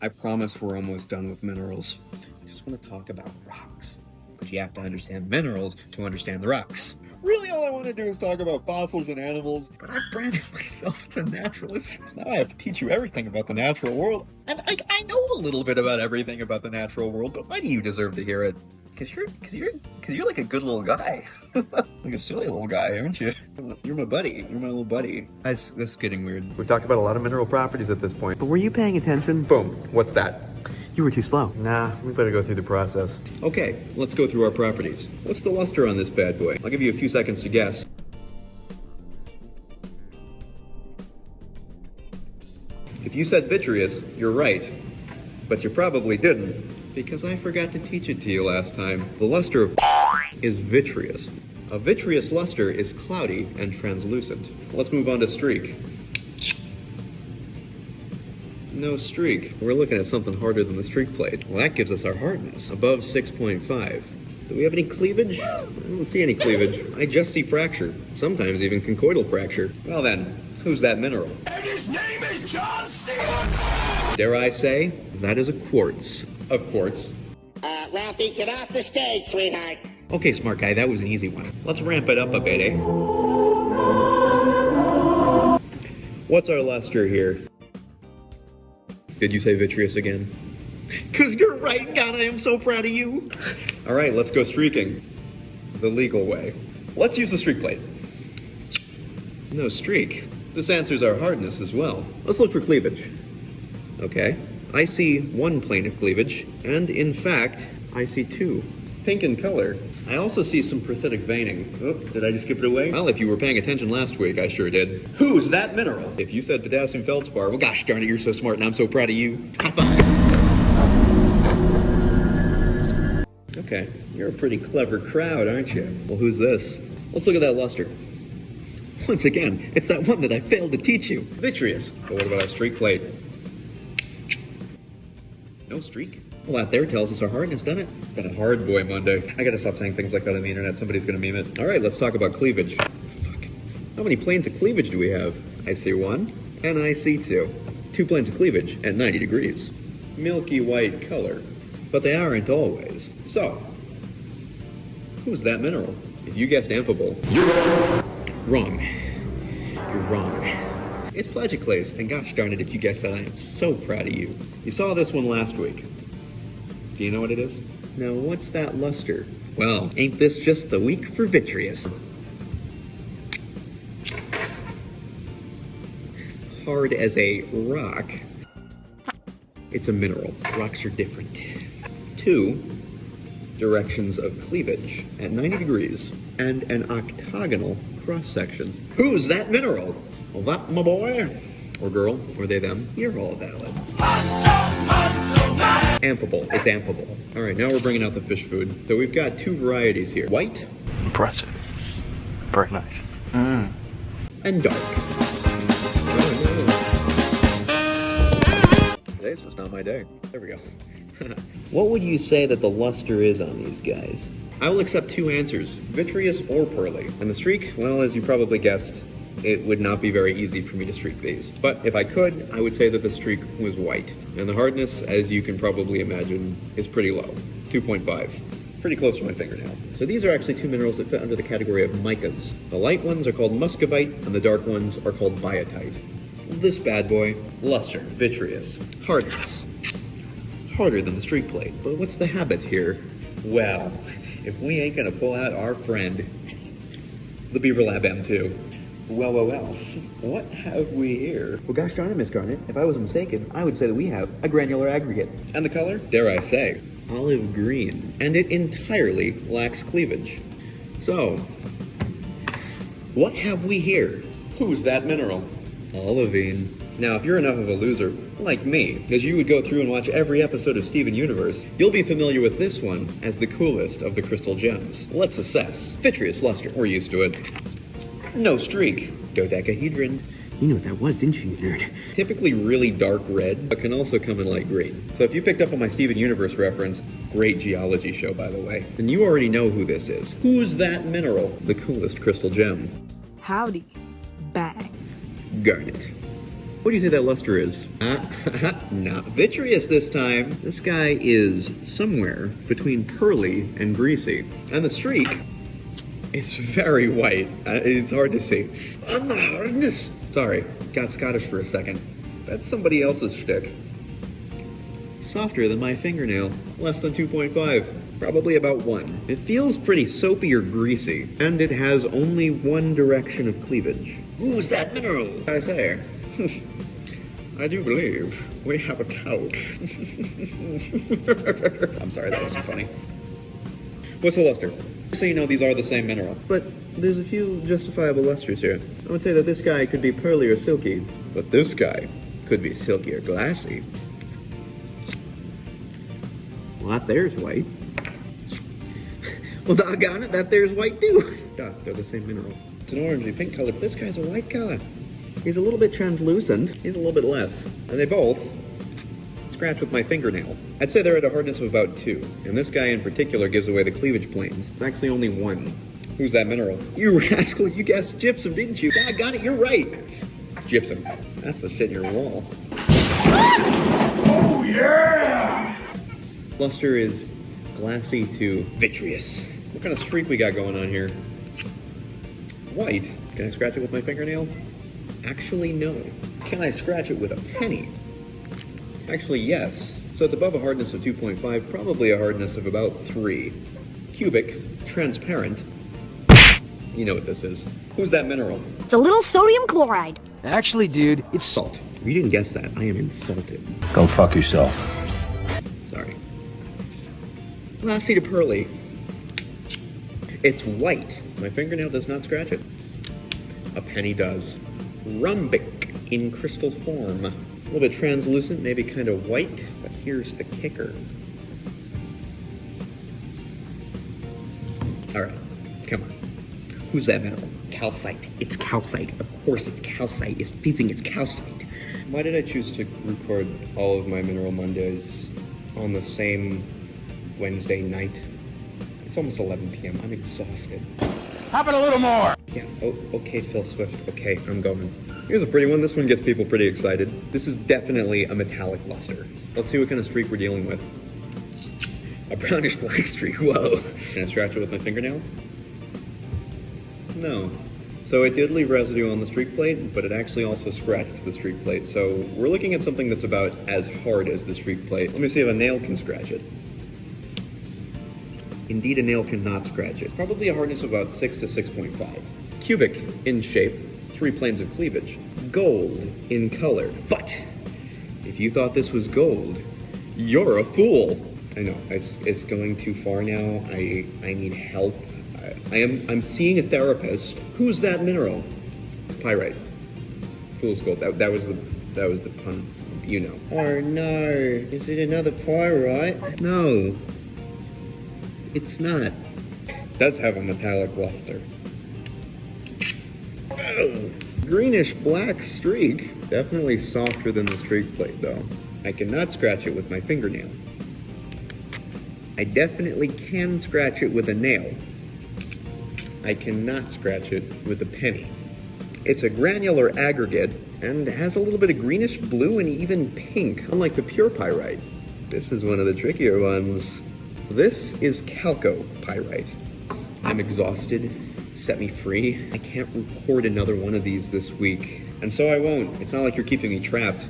I promise we're almost done with minerals. I just want to talk about rocks. But you have to understand minerals to understand the rocks. Really, all I want to do is talk about fossils and animals, but I've branded myself as a naturalist, so now I have to teach you everything about the natural world. And I know a little bit about everything about the natural world, but why do you deserve to hear it? Cause you're like a good little guy. Like a silly little guy, aren't you? You're my buddy. You're my little buddy. This is getting weird. We're talking about a lot of mineral properties at this point. But were you paying attention? Boom. What's that? You were too slow. Nah, we better go through the process. Okay, let's go through our properties. What's the luster on this bad boy? I'll give you a few seconds to guess. If you said vitreous, you're right. But you probably didn't, because I forgot to teach it to you last time. The luster of is vitreous. A vitreous luster is cloudy and translucent. Let's move on to streak. No streak. We're looking at something harder than the streak plate. Well, that gives us our hardness, above 6.5. Do we have any cleavage? I don't see any cleavage. I just see fracture, sometimes even conchoidal fracture. Well then, who's that mineral? And his name is John C. Dare I say, that is a quartz. Of quartz. Ralphie, get off the stage, sweetheart. Okay, smart guy, that was an easy one. Let's ramp it up a bit, eh? What's our luster here? Did you say vitreous again? Cause you're right, God, I am so proud of you. All right, let's go streaking. The legal way. Let's use the streak plate. No streak. This answers our hardness as well. Let's look for cleavage. Okay, I see one plane of cleavage, and in fact, I see two. Pink in color. I also see some perthitic veining. Oh, did I just give it away? Well, if you were paying attention last week, I sure did. Who's that mineral? If you said potassium feldspar, well gosh darn it, you're so smart and I'm so proud of you. High five. Okay, you're a pretty clever crowd, aren't you? Well, who's this? Let's look at that luster. Once again, it's that one that I failed to teach you. Vitreous. But what about our streak plate? No streak? Well, that there tells us our hardness, doesn't it? It's been a hard boy Monday. I gotta stop saying things like that on the internet. Somebody's gonna meme it. All right, let's talk about cleavage. Fuck. How many planes of cleavage do we have? I see one, and I see two. 2 planes of cleavage at 90 degrees. Milky white color. But they aren't always. So, who's that mineral? If you guessed Amphibole, you're wrong. You're wrong. It's Plagioclase, and gosh darn it, if you guessed that, I am so proud of you. You saw this one last week. Do you know what it is? Now, what's that luster? Well, ain't this just the week for vitreous? Hard as a rock. It's a mineral. Rocks are different. 2 directions of cleavage at 90 degrees and an octagonal cross-section. Who's that mineral? Well, that, my boy, or girl, or they, them, you're all valid. Amphibole. It's Amphibole. All right, now we're bringing out the fish food. So we've got 2 varieties here. White. Impressive. Very nice. And dark. Today's just not my day. There we go. What would you say that the luster is on these guys? I will accept 2 answers, vitreous or pearly. And the streak, well, as you probably guessed, it would not be very easy for me to streak these. But if I could, I would say that the streak was white. And the hardness, as you can probably imagine, is pretty low, 2.5. Pretty close to my fingernail. So these are actually 2 minerals that fit under the category of Micas. The light ones are called muscovite, and the dark ones are called biotite. This bad boy, luster, vitreous, hardness. Harder than the streak plate. But what's the habit here? Well, if we ain't gonna pull out our friend, the Beaver Lab M2. Well. What have we here? Well, gosh darn it, Miss Garnet. If I wasn't mistaken, I would say that we have a granular aggregate. And the color? Dare I say, olive green. And it entirely lacks cleavage. So, what have we here? Who's that mineral? Olivine. Now, if you're enough of a loser, like me, because you would go through and watch every episode of Steven Universe, you'll be familiar with this one as the coolest of the crystal gems. Let's assess. Vitreous luster. We're used to it. No streak. Dodecahedron. You know what that was, didn't you, you nerd? Typically really dark red, but can also come in light green. So if you picked up on my Steven Universe reference, great geology show, by the way, then you already know who this is. Who's that mineral? The coolest crystal gem. Howdy. Bang. Garnet. What do you say that luster is? Not vitreous this time. This guy is somewhere between pearly and greasy. And the streak is very white. It's hard to see. On the hardness. Sorry, got Scottish for a second. That's somebody else's shtick. Softer than my fingernail. Less than 2.5. Probably about 1. It feels pretty soapy or greasy. And it has only one direction of cleavage. Who's that mineral? I say. I do believe we have a Talc. I'm sorry, that wasn't funny. What's the luster? So you know these are the same mineral. But there's a few justifiable lusters here. I would say that this guy could be pearly or silky, but this guy could be silky or glassy. Well, that there's white. Well, doggone it, that there's white too. God, they're the same mineral. It's an orangey pink color, but this guy's a white color. He's a little bit translucent. He's a little bit less. And they both scratch with my fingernail. I'd say they're at a hardness of about 2. And this guy in particular gives away the cleavage planes. It's actually only 1. Who's that mineral? You rascal, you guessed gypsum, didn't you? God, got it, you're right. Gypsum. That's the shit in your wall. Oh, yeah! Luster is glassy to vitreous. What kind of streak we got going on here? White. Can I scratch it with my fingernail? Actually, no. Can I scratch it with a penny? Actually, yes. So it's above a hardness of 2.5, probably a hardness of about 3. Cubic, transparent. You know what this is. Who's that mineral? It's a little sodium chloride. Actually, dude, it's Salt. If you didn't guess that, I am insulted. Go fuck yourself. Sorry. Glassy to pearly. It's white. My fingernail does not scratch it. A penny does. Rhombic in crystal form. A little bit translucent, maybe kind of white, but here's the kicker. All right, come on. Who's that mineral? Calcite. It's calcite. Of course it's calcite. It's fizzing, it's calcite. Why did I choose to record all of my Mineral Mondays on the same Wednesday night? It's almost 11 p.m. I'm exhausted. Pop it a little more! Yeah, okay, Phil Swift. Okay, I'm going. Here's a pretty one. This one gets people pretty excited. This is definitely a metallic luster. Let's see what kind of streak we're dealing with. A brownish black streak, whoa. Can I scratch it with my fingernail? No. So it did leave residue on the streak plate, but it actually also scratched the streak plate. So we're looking at something that's about as hard as the streak plate. Let me see if a nail can scratch it. Indeed, a nail cannot scratch it. Probably a hardness of about 6 to 6.5. Cubic in shape, 3 planes of cleavage. Gold in color. But if you thought this was gold, you're a fool. I know, it's going too far now. I need help. I'm seeing a therapist. Who's that mineral? It's pyrite. Fool's gold. That was the pun. You know. Oh no! Is it another pyrite? No. It's not. It does have a metallic luster. Oh, greenish black streak. Definitely softer than the streak plate though. I cannot scratch it with my fingernail. I definitely can scratch it with a nail. I cannot scratch it with a penny. It's a granular aggregate and has a little bit of greenish blue and even pink, unlike the pure pyrite. This is one of the trickier ones. This is Chalcopyrite. I'm exhausted. Set me free. I can't record another one of these this week. And so I won't. It's not like you're keeping me trapped.